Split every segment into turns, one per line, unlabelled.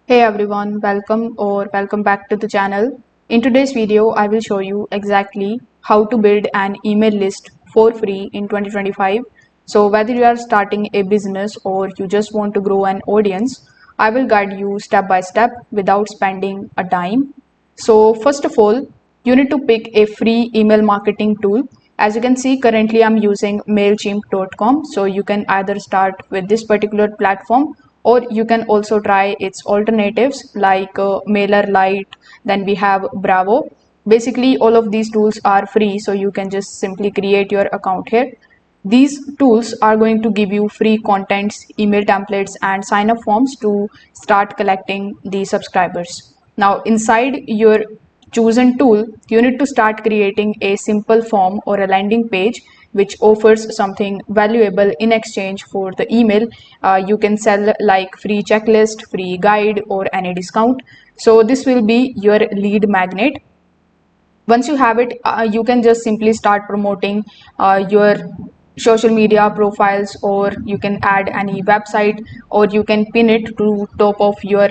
Hey everyone, welcome back to the channel. In today's video, I will show you exactly how to build an email list for free in 2025. So whether you are starting a business or you just want to grow an audience, I will guide you step by step without spending a dime. So first of all, you need to pick a free email marketing tool. As you can see, currently I'm using MailChimp.com. So you can either start with this particular platform or you can also try its alternatives like MailerLite. Then we have Bravo. Basically, all of these tools are free. So you can just simply create your account here. These tools are going to give you free contents, email templates, and sign up forms to start collecting the subscribers. Now, inside your chosen tool, you need to start creating a simple form or a landing page which offers something valuable in exchange for the email. You can sell like free checklist, free guide, or any discount. So, this will be your lead magnet. Once you have it, you can just simply start promoting your social media profiles, or you can add any website, or you can pin it to top of your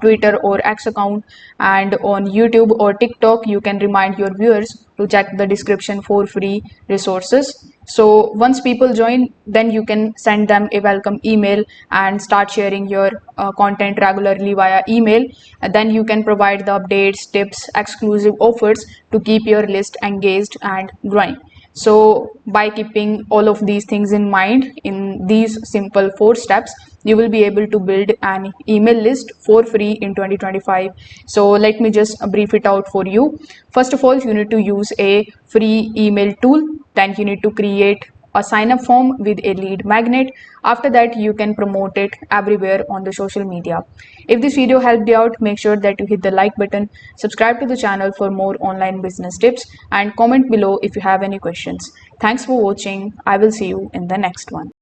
Twitter or X account. And on YouTube or TikTok, you can remind your viewers to check the description for free resources. So once people join, then you can send them a welcome email and start sharing your content regularly via email. And then you can provide the updates, tips, exclusive offers to keep your list engaged and growing. So by keeping all of these things in mind in these simple 4 steps, you will be able to build an email list for free in 2025. So let me just brief it out for you. First of all, you need to use a free email tool. Then you need to create a sign up form with a lead magnet. After that, you can promote it everywhere on the social media. If this video helped you out, make sure that you hit the like button, subscribe to the channel for more online business tips, and comment below if you have any questions. Thanks for watching. I will see you in the next one.